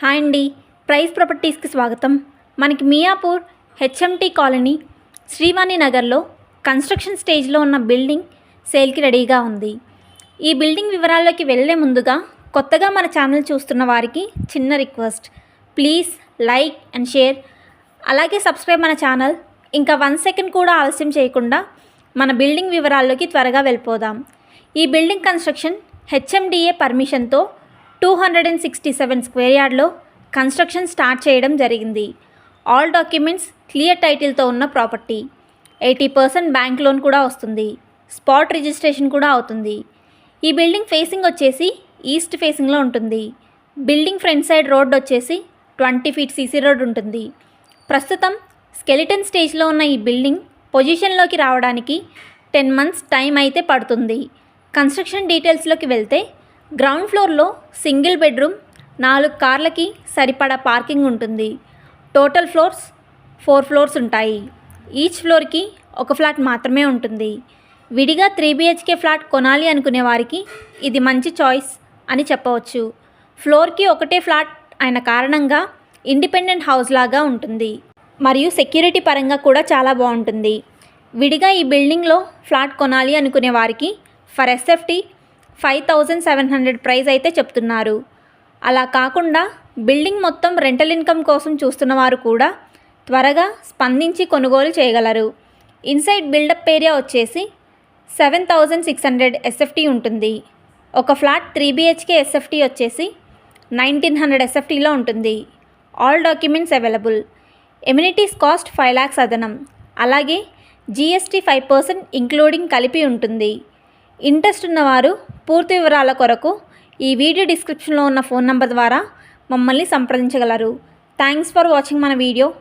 Hi అండి, praise ప్రాపర్టీస్కి స్వాగతం. మనకి మియాపూర్ హెచ్ఎంటీ కాలనీ శ్రీవాణి నగర్లో కన్స్ట్రక్షన్ స్టేజ్లో ఉన్న బిల్డింగ్ సేల్కి రెడీగా ఉంది. ఈ బిల్డింగ్ వివరాల్లోకి వెళ్ళే ముందుగా కొత్తగా మన ఛానల్ చూస్తున్న వారికి చిన్న request, please like and share, అలాగే సబ్స్క్రైబ్ మన ఛానల్. ఇంకా 1 సెకండ్ కూడా ఆలస్యం చేయకుండా మన బిల్డింగ్ వివరాల్లోకి త్వరగా వెళ్ళిపోదాం. ఈ బిల్డింగ్ కన్స్ట్రక్షన్ హెచ్ఎండిఏ పర్మిషన్తో 267 స్క్వేర్ యార్డ్లో కన్స్ట్రక్షన్ స్టార్ట్ చేయడం జరిగింది. ఆల్ డాక్యుమెంట్స్ క్లియర్ టైటిల్తో ఉన్న ప్రాపర్టీ. 80% బ్యాంక్ లోన్ కూడా వస్తుంది. స్పాట్ రిజిస్ట్రేషన్ కూడా అవుతుంది. ఈ బిల్డింగ్ ఫేసింగ్ వచ్చేసి ఈస్ట్ ఫేసింగ్లో ఉంటుంది. బిల్డింగ్ ఫ్రంట్ సైడ్ రోడ్ వచ్చేసి 20 ఫీట్ సీసీ రోడ్ ఉంటుంది. ప్రస్తుతం స్కెలిటన్ స్టేజ్లో ఉన్న ఈ బిల్డింగ్ పొజిషన్లోకి రావడానికి 10 మంత్స్ టైం అయితే పడుతుంది. కన్స్ట్రక్షన్ డీటెయిల్స్లోకి వెళ్తే గ్రౌండ్ ఫ్లోర్లో సింగిల్ బెడ్రూమ్, 4 కార్లకి సరిపడా పార్కింగ్ ఉంటుంది. టోటల్ ఫ్లోర్స్ 4 ఫ్లోర్స్ ఉంటాయి. ఈచ్ ఫ్లోర్కి ఒక ఫ్లాట్ మాత్రమే ఉంటుంది. విడిగా 3 BHK ఫ్లాట్ కొనాలి అనుకునే వారికి ఇది మంచి చాయిస్ అని చెప్పవచ్చు. ఫ్లోర్కి ఒకటే ఫ్లాట్ అయిన కారణంగా ఇండిపెండెంట్ హౌస్ లాగా ఉంటుంది మరియు సెక్యూరిటీ పరంగా కూడా చాలా బాగుంటుంది. విడిగా ఈ బిల్డింగ్లో ఫ్లాట్ కొనాలి అనుకునే వారికి ఫర్ ఎస్ఎఫ్టీ 5,700 ప్రైస్ అయితే చెప్తున్నారు. అలా కాకుండా బిల్డింగ్ మొత్తం రెంటల్ ఇన్కమ్ కోసం చూస్తున్న వారు కూడా త్వరగా స్పందించి కొనుగోలు చేయగలరు. ఇన్సైడ్ బిల్డప్ ఏరియా వచ్చేసి 7,600 ఎస్ఎఫ్టీ ఉంటుంది. ఒక ఫ్లాట్ 3 BHK ఎస్ఎఫ్టీ వచ్చేసి 1,900 ఎస్ఎఫ్టీలో ఉంటుంది. All documents available. Amenities cost 5 lakhs అదనం. అలాగే GST 5% ఇంక్లూడింగ్ కలిపి ఉంటుంది. ఇంట్రెస్ట్ ఉన్నవారు పూర్తి వివరాల కొరకు ఈ వీడియో డిస్క్రిప్షన్లో ఉన్న ఫోన్ నంబర్ ద్వారా మమ్మల్ని సంప్రదించగలరు. థ్యాంక్స్ ఫర్ వాచింగ్ మన వీడియో.